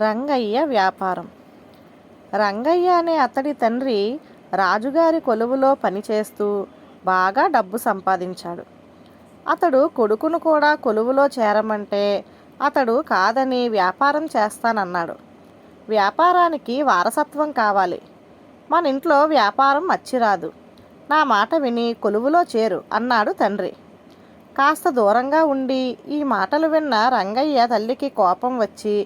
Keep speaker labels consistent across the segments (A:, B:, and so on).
A: రంగయ్య వ్యాపారం. రంగయ్య అనే అతడి తండ్రి రాజుగారి కొలువులో పనిచేస్తూ బాగా డబ్బు సంపాదించాడు. అతడు కొడుకును కూడా కొలువులో చేరమంటే అతడు కాదని వ్యాపారం చేస్తానన్నాడు. వ్యాపారానికి వారసత్వం కావాలి. మన ఇంట్లో వ్యాపారం అచ్చిరాదు. నా మాట విని కొలువులో చేరు అన్నాడు తండ్రి. కాస్త దూరంగా ఉండి ఈ మాటలు విన్న రంగయ్య తల్లికి కోపం వచ్చి,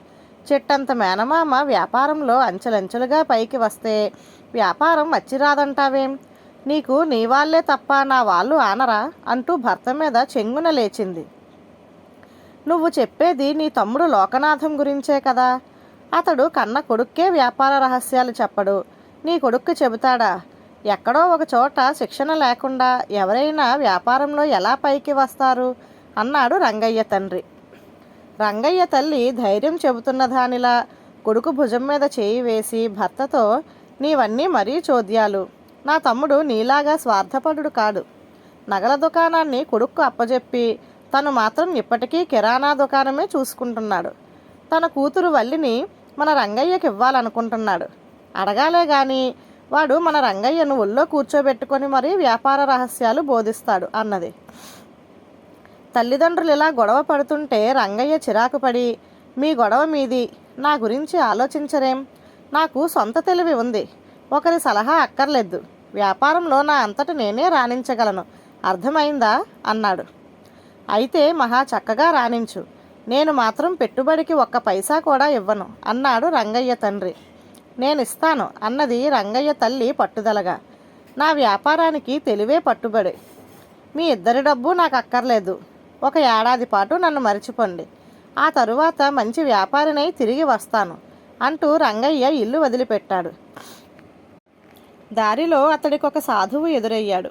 A: చెట్టంత మేనమామ వ్యాపారంలో అంచెలంచెలుగా పైకి వస్తే వ్యాపారం వచ్చిరాదంటావేం? నీకు నీ వాళ్ళే తప్ప నా వాళ్ళు ఆనరా అంటూ భర్త మీద చెంగున లేచింది. నువ్వు చెప్పేది నీ తమ్ముడు లోకనాథం గురించే కదా. అతడు కన్న కొడుక్కే వ్యాపార రహస్యాలు చెప్పడు. నీ కొడుక్కు చెబుతాడా? ఎక్కడో ఒక చోట శిక్షణ లేకుండా ఎవరైనా వ్యాపారంలో ఎలా పైకి వస్తారు అన్నాడు రంగయ్య తండ్రి. రంగయ్య తల్లి ధైర్యం చెబుతున్న దానిలా కొడుకు భుజం మీద చేయి వేసి భర్తతో, నీవన్నీ మరీ చోద్యాలు. నా తమ్ముడు నీలాగా స్వార్థపరుడు కాడు. నగల దుకాణాన్ని కొడుక్కు అప్పజెప్పి తను మాత్రం ఇప్పటికీ కిరాణా దుకాణమే చూసుకుంటున్నాడు. తన కూతురు వల్లిని మన రంగయ్యకి ఇవ్వాలనుకుంటున్నాడు. అడగాలే గాని వాడు మన రంగయ్యను ఒళ్ళో కూర్చోబెట్టుకొని మరీ వ్యాపార రహస్యాలు బోధిస్తాడు అన్నది. తల్లిదండ్రులు ఇలా గొడవ పడుతుంటే రంగయ్య చిరాకు పడి, మీ గొడవ మీది, నా గురించి ఆలోచించరేం? నాకు సొంత తెలివి ఉంది. ఒకరి సలహా అక్కర్లేదు. వ్యాపారంలో నా అంతట నేనే రాణించగలను. అర్థమైందా అన్నాడు. అయితే మహా చక్కగా రాణించు. నేను మాత్రం పెట్టుబడికి ఒక్క పైసా కూడా ఇవ్వను అన్నాడు రంగయ్య తండ్రి. నేనిస్తాను అన్నది రంగయ్య తల్లి పట్టుదలగా. నా వ్యాపారానికి తెలివే పట్టుబడి. మీ ఇద్దరి డబ్బు నాకు అక్కర్లేదు. ఒక ఏడాది పాటు నన్ను మరిచిపోండి. ఆ తరువాత మంచి వ్యాపారినై తిరిగి వస్తాను అంటూ రంగయ్య ఇల్లు వదిలిపెట్టాడు. దారిలో అతడికి ఒక సాధువు ఎదురయ్యాడు.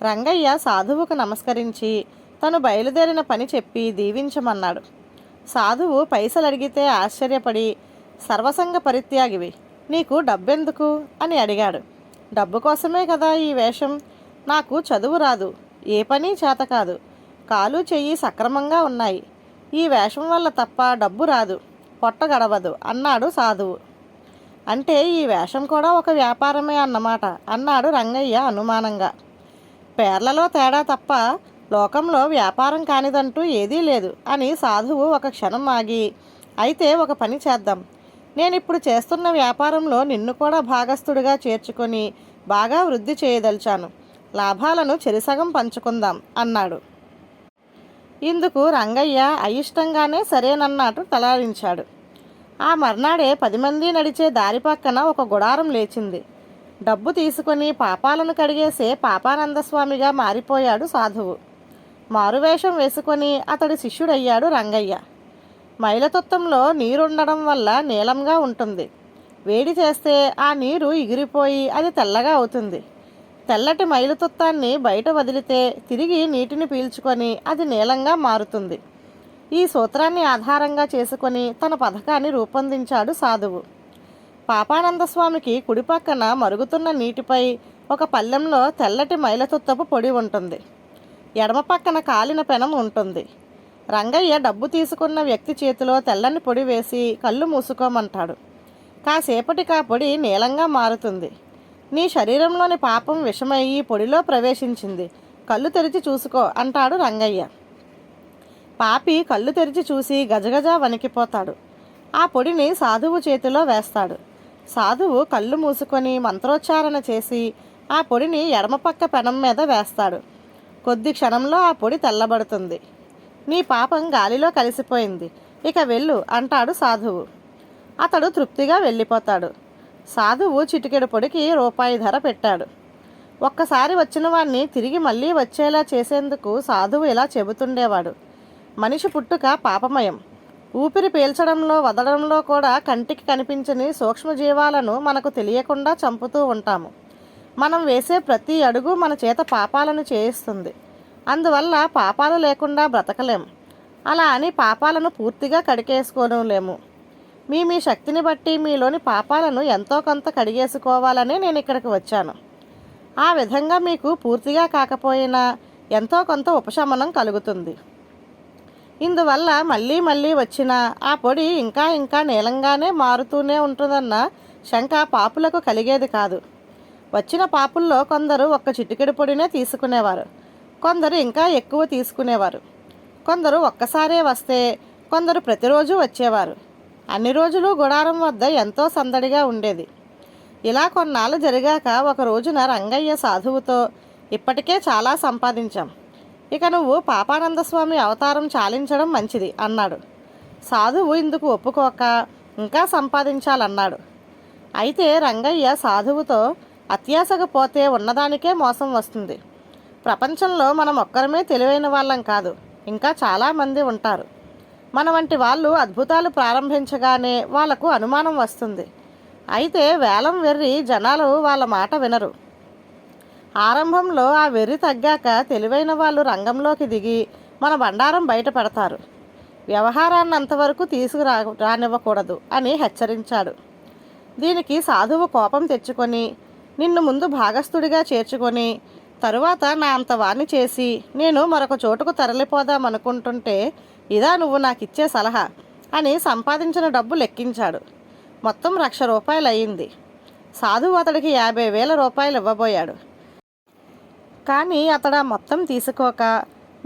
A: రంగయ్య సాధువుకు నమస్కరించి తను బయలుదేరిన పని చెప్పి దీవించమన్నాడు. సాధువు పైసలు అడిగితే ఆశ్చర్యపడి, సర్వసంగ పరిత్యాగివి, నీకు డబ్బెందుకు అని అడిగాడు. డబ్బు కోసమే కదా ఈ వేషం. నాకు చదువు రాదు, ఏ పని చేత కాదు, కాలు చెయ్యి సక్రమంగా ఉన్నాయి. ఈ వేషం వల్ల తప్ప డబ్బు రాదు, పొట్ట గడవదు అన్నాడు సాధువు. అంటే ఈ వేషం కూడా ఒక వ్యాపారమే అన్నమాట అన్నాడు రంగయ్య అనుమానంగా. పేర్లలో తేడా తప్ప లోకంలో వ్యాపారం కానిదంటూ ఏదీ లేదు అని సాధువు ఒక క్షణం ఆగి, అయితే ఒక పని చేద్దాం. నేనిప్పుడు చేస్తున్న వ్యాపారంలో నిన్ను కూడా భాగస్థుడిగా చేర్చుకొని బాగా వృద్ధి చేయదలిచాను. లాభాలను చెరిసగం పంచుకుందాం అన్నాడు. ఇందుకు రంగయ్య అయిష్టంగానే సరేనన్నట్టు తలాడించాడు. ఆ మర్నాడే 10 మంది నడిచే దారి పక్కన ఒక గుడారం లేచింది. డబ్బు తీసుకొని పాపాలను కడిగేసే పాపానందస్వామిగా మారిపోయాడు సాధువు. మారువేషం వేసుకొని అతడి శిష్యుడయ్యాడు రంగయ్య. మైలతత్వంలో నీరుండడం వల్ల నీలంగా ఉంటుంది. వేడి చేస్తే ఆ నీరు ఎగిరిపోయి అది తెల్లగా అవుతుంది. తెల్లటి మైలుతుత్తాన్ని బయట వదిలితే తిరిగి నీటిని పీల్చుకొని అది నీలంగా మారుతుంది. ఈ సూత్రాన్ని ఆధారంగా చేసుకొని తన పథకాన్ని రూపొందించాడు సాధువు. పాపానందస్వామికి కుడిపక్కన మరుగుతున్న నీటిపై ఒక పళ్ళెంలో తెల్లటి మైలతుత్తపు పొడి ఉంటుంది. ఎడమ పక్కన కాలిన పెనం ఉంటుంది. రంగయ్య డబ్బు తీసుకున్న వ్యక్తి చేతిలో తెల్లని పొడి వేసి కళ్ళు మూసుకోమంటాడు. కాసేపటికి ఆ పొడి నీలంగా మారుతుంది. నీ శరీరంలోని పాపం విషమై ఈ పొడిలో ప్రవేశించింది. కళ్ళు తెరిచి చూసుకో అంటాడు రంగయ్య. పాపి కళ్ళు తెరిచి చూసి గజగజ వణికిపోతాడు. ఆ పొడిని సాధువు చేతిలో వేస్తాడు. సాధువు కళ్ళు మూసుకొని మంత్రోచ్చారణ చేసి ఆ పొడిని ఎడమపక్క పెనం మీద వేస్తాడు. కొద్ది క్షణంలో ఆ పొడి తెల్లబడుతుంది. నీ పాపం గాలిలో కలిసిపోయింది, ఇక వెళ్ళు అంటాడు సాధువు. అతడు తృప్తిగా వెళ్ళిపోతాడు. సాధువు చిటికెడు పొడికి రూపాయి ధర పెట్టాడు. ఒక్కసారి వచ్చిన వాణ్ణి తిరిగి మళ్ళీ వచ్చేలా చేసేందుకు సాధువు ఇలా చెబుతుండేవాడు. మనిషి పుట్టుక పాపమయం. ఊపిరి పీల్చడంలో వదలడంలో కూడా కంటికి కనిపించని సూక్ష్మజీవాలను మనకు తెలియకుండా చంపుతూ ఉంటాము. మనం వేసే ప్రతి అడుగు మన చేత పాపాలను చేయిస్తుంది. అందువల్ల పాపాలు లేకుండా బ్రతకలేము. అలా అని పాపాలను పూర్తిగా కడిగేసుకోలేము. మీ శక్తిని బట్టి మీలోని పాపాలను ఎంతో కొంత కడిగేసుకోవాలని నేను ఇక్కడికి వచ్చాను. ఆ విధంగా మీకు పూర్తిగా కాకపోయినా ఎంతో కొంత ఉపశమనం కలుగుతుంది. ఇందువల్ల మళ్ళీ మళ్ళీ వచ్చిన ఆ పొడి ఇంకా ఇంకా నీలంగానే మారుతూనే ఉంటుందన్న శంక పాపులకు కలిగేది కాదు. వచ్చిన పాపుల్లో కొందరు ఒక్క చిటికెడు పొడినే తీసుకునేవారు, కొందరు ఇంకా ఎక్కువ తీసుకునేవారు. కొందరు ఒక్కసారే వస్తే కొందరు ప్రతిరోజు వచ్చేవారు. అన్ని రోజులు గుడారం వద్ద ఎంతో సందడిగా ఉండేది. ఇలా కొన్నాళ్ళు జరిగాక ఒక రోజున రంగయ్య సాధువుతో, ఇప్పటికే చాలా సంపాదించాం, ఇక నువ్వు పాపానందస్వామి అవతారం చాలించడం మంచిది అన్నాడు. సాధువు ఇందుకు ఒప్పుకోక ఇంకా సంపాదించాలన్నాడు. అయితే రంగయ్య సాధువుతో, అత్యాశకు పోతే ఉన్నదానికే మోసం వస్తుంది. ప్రపంచంలో మనం ఒక్కరమే తెలివైన వాళ్ళం కాదు, ఇంకా చాలామంది ఉంటారు. మన వంటి వాళ్ళు అద్భుతాలు ప్రారంభించగానే వాళ్లకు అనుమానం వస్తుంది. అయితే వేలం వెర్రి జనాలు వాళ్ళ మాట వినరు. ఆరంభంలో ఆ వెర్రి తగ్గాక తెలివైన వాళ్ళు రంగంలోకి దిగి మన బండారం బయట పెడతారు. వ్యవహారాన్ని అంతవరకు రానివ్వకూడదు అని హెచ్చరించాడు. దీనికి సాధువు కోపం తెచ్చుకొని, నిన్ను ముందు భాగస్థుడిగా చేర్చుకొని తరువాత నా అంత వాణ్ణి చేసి నేను మరొక చోటుకు తరలిపోదామనుకుంటుంటే ఇదా నువ్వు నాకిచ్చే సలహా అని సంపాదించిన డబ్బు లెక్కించాడు. మొత్తం 1,00,000 రూపాయలు అయ్యింది. సాధువు అతడికి 50,000 రూపాయలు ఇవ్వబోయాడు. కానీ అతడు మొత్తం తీసుకోక,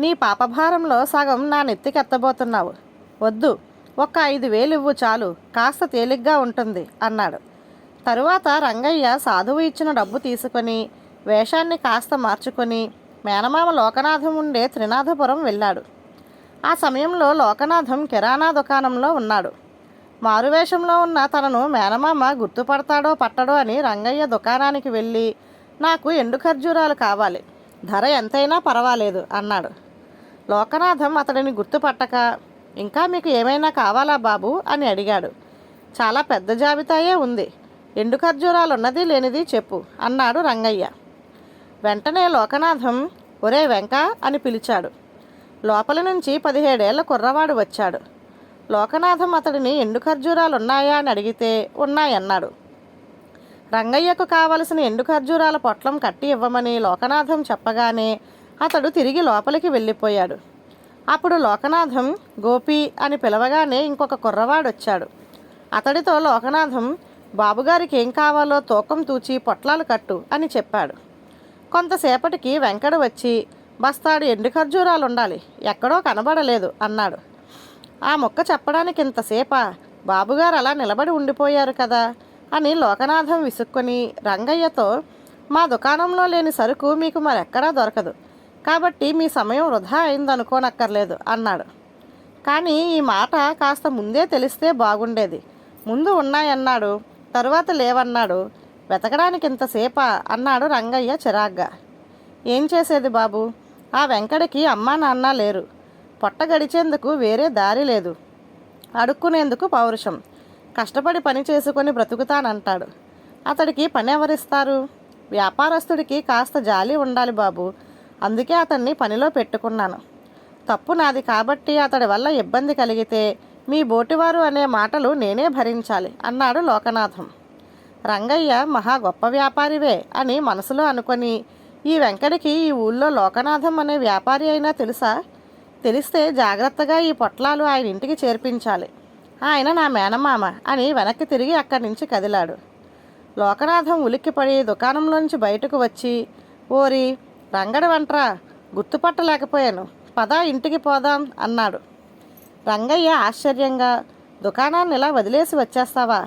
A: నీ పాపభారంలో సగం నా నెత్తికెత్తబోతున్నావు, వద్దు, ఒక్క 5,000 ఇవ్వు చాలు, కాస్త తేలిగ్గా ఉంటుంది అన్నాడు. తరువాత రంగయ్య సాధువు ఇచ్చిన డబ్బు తీసుకొని వేషాన్ని కాస్త మార్చుకొని మేనమామ లోకనాథం ఉండే త్రినాథపురం వెళ్ళాడు. ఆ సమయంలో లోకనాథం కిరాణా దుకాణంలో ఉన్నాడు. మారువేషంలో ఉన్న తనను మేనమామ గుర్తుపడతాడో పట్టడో అని రంగయ్య దుకాణానికి వెళ్ళి, నాకు ఎండు ఖర్జూరాలు కావాలి, ధర ఎంతైనా పర్వాలేదు అన్నాడు. లోకనాథం అతడిని గుర్తుపట్టక, ఇంకా మీకు ఏమైనా కావాలా బాబు అని అడిగాడు. చాలా పెద్ద జాబితాయే ఉంది, ఎండు ఖర్జూరాలు ఉన్నది లేనిది చెప్పు అన్నాడు రంగయ్య. వెంటనే లోకనాథం, ఒరే వెంక అని పిలిచాడు. లోపల నుంచి 17 ఏళ్ల కుర్రవాడు వచ్చాడు. లోకనాథం అతడిని ఎండు ఖర్జూరాలు ఉన్నాయా అని అడిగితే ఉన్నాయన్నాడు. రంగయ్యకు కావలసిన ఎండు ఖర్జూరాల పొట్లం కట్టి ఇవ్వమని లోకనాథం చెప్పగానే అతడు తిరిగి లోపలికి వెళ్ళిపోయాడు. అప్పుడు లోకనాథం గోపి అని పిలవగానే ఇంకొక కుర్రవాడు వచ్చాడు. అతడితో లోకనాథం, బాబుగారికి ఏం కావాలో తూకం తూచి పొట్లాలు కట్టు అని చెప్పాడు. కొంతసేపటికి వెంకడు వచ్చి, బస్తాడు ఎండు ఖర్జూరాలు ఉండాలి, ఎక్కడో కనబడలేదు అన్నాడు. ఆ మొక్క చెప్పడానికి ఇంతసేపా, బాబుగారు అలా నిలబడి ఉండిపోయారు కదా అని లోకనాథం విసుక్కొని రంగయ్యతో, మా దుకాణంలో లేని సరుకు మీకు మరెక్కడా దొరకదు, కాబట్టి మీ సమయం వృధా అయిందనుకోనక్కర్లేదు అన్నాడు. కానీ ఈ మాట కాస్త ముందే తెలిస్తే బాగుండేది. ముందు ఉన్నాయన్నాడు, తరువాత లేవన్నాడు, వెతకడానికి ఇంతసేపా అన్నాడు రంగయ్య చిరాగ్గా. ఏం చేసేది బాబు, ఆ వెంకడికి అమ్మా నాన్న లేరు, పొట్ట గడిచేందుకు వేరే దారి లేదు, అడుక్కునేందుకు పౌరుషం, కష్టపడి పని చేసుకొని బ్రతుకుతానంటాడు. అతడికి పని ఎవరిస్తారు? వ్యాపారస్తుడికి కాస్త జాలి ఉండాలి బాబు, అందుకే అతన్ని పనిలో పెట్టుకున్నాను. తప్పు నాది కాబట్టి అతడి వల్ల ఇబ్బంది కలిగితే మీ బోటివారు అనే మాటలు నేనే భరించాలి అన్నాడు లోకనాథం. రంగయ్య మహా గొప్ప వ్యాపారివే అని మనసులో అనుకొని, ఈ వెంకడికి ఈ ఊళ్ళో లోకనాథం అనే వ్యాపారి అయినా తెలుసా? తెలిస్తే జాగ్రత్తగా ఈ పొట్లాలు ఆయన ఇంటికి చేర్పించాలి, ఆయన నా మేనమామ అని వెనక్కి తిరిగి అక్కడి నుంచి కదిలాడు. లోకనాథం ఉలిక్కిపడి దుకాణంలోంచి బయటకు వచ్చి, ఓరి రంగడి వెంట్రా, గుర్తుపట్టలేకపోయాను, పద ఇంటికి పోదాం అన్నాడు. రంగయ్య ఆశ్చర్యంగా, దుకాణాన్ని ఇలా వదిలేసి వచ్చేస్తావా,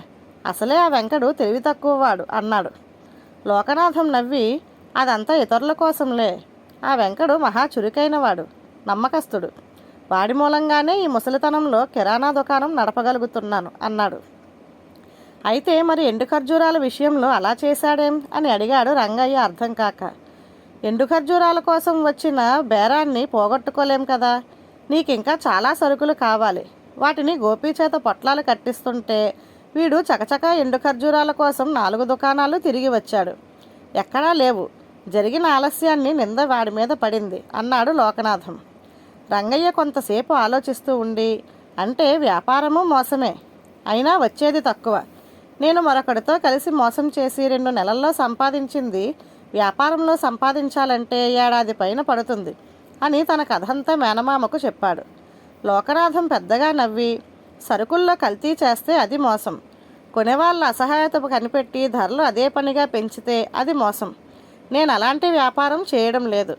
A: అసలే ఆ వెంకడు తెలివి తక్కువవాడు అన్నాడు. లోకనాథం నవ్వి, అదంతా ఇతరుల కోసంలే, ఆ వెంకడు మహా చురుకైనవాడు, నమ్మకస్తుడు, వాడి మూలంగానే ఈ ముసలితనంలో కిరాణా దుకాణం నడపగలుగుతున్నాను అన్నాడు. అయితే మరి ఎండు ఖర్జూరాల విషయంలో అలా చేశాడేం అని అడిగాడు రంగయ్య అర్థం కాక. ఎండు ఖర్జూరాల కోసం వచ్చిన బేరాన్ని పోగొట్టుకోలేం కదా, నీకింకా చాలా సరుకులు కావాలి, వాటిని గోపి చేత పొట్లాలు కట్టిస్తుంటే వీడు చకచకా ఎండు ఖర్జూరాల కోసం 4 దుకాణాలు తిరిగి వచ్చాడు, ఎక్కడా లేవు, జరిగిన ఆలస్యాన్ని నింద వాడి మీద పడింది అన్నాడు లోకనాథం. రంగయ్య కొంతసేపు ఆలోచిస్తూ ఉండి, అంటే వ్యాపారము మోసమే, అయినా వచ్చేది తక్కువ, నేను మరొకడితో కలిసి మోసం చేసి 2 నెలల్లో సంపాదించింది వ్యాపారంలో సంపాదించాలంటే 1 ఏడాది పైన పడుతుంది అని తన కథంతా మేనమామకు చెప్పాడు. లోకనాథం పెద్దగా నవ్వి, సరుకుల్లో కల్తీ చేస్తే అది మోసం, కొనేవాళ్ళ అసహాయత కనిపెట్టి ధరలు అదే పనిగా పెంచితే అది మోసం. నేను అలాంటి వ్యాపారం చేయడం లేదు.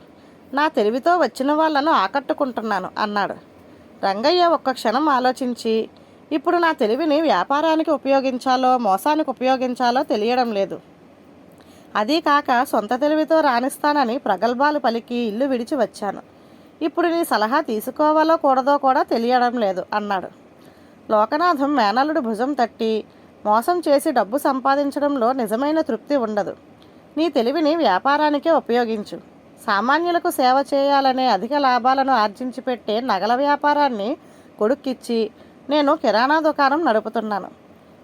A: నా తెలివితో వచ్చిన వాళ్ళను ఆకట్టుకుంటున్నాను అన్నాడు. రంగయ్య ఒక్క క్షణం ఆలోచించి, ఇప్పుడు నా తెలివిని వ్యాపారానికి ఉపయోగించాలో మోసానికి ఉపయోగించాలో తెలియడం లేదు. అదీ కాక సొంత తెలివితో రాణిస్తానని ప్రగల్భాలు పలికి ఇల్లు విడిచి వచ్చాను. ఇప్పుడు నీ సలహా తీసుకోవాలో కూడదో కూడా తెలియడం లేదు అన్నాడు. లోకనాథం మేనల్లుడు భుజం తట్టి, మోసం చేసి డబ్బు సంపాదించడంలో నిజమైన తృప్తి ఉండదు. నీ తెలివిని వ్యాపారానికే ఉపయోగించు. సామాన్యులకు సేవ చేయాలనే అధిక లాభాలను ఆర్జించి పెట్టే నగల వ్యాపారాన్ని కొడుక్కిచ్చి నేను కిరాణా దుకాణం నడుపుతున్నాను.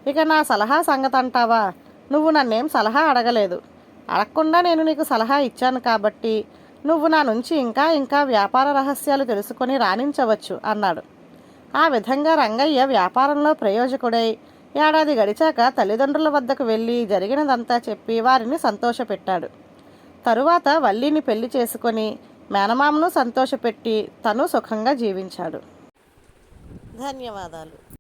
A: ఇక నా సలహా సంగతి అంటావా? నువ్వు నన్నేం సలహా అడగలేదు. అడగకుండా నేను నీకు సలహా ఇచ్చాను కాబట్టి నువ్వు నా నుంచి ఇంకా ఇంకా వ్యాపార రహస్యాలు తెలుసుకొని రాణించవచ్చు అన్నాడు. ఆ విధంగా రంగయ్య వ్యాపారంలో ప్రయోజకుడై ఏడాది గడిచాక తల్లిదండ్రుల వద్దకు వెళ్ళి జరిగినదంతా చెప్పి వారిని సంతోషపెట్టాడు. తరువాత వల్లిని పెళ్లి చేసుకొని మేనమామను సంతోషపెట్టి తను సుఖంగా జీవించాడు. ధన్యవాదాలు.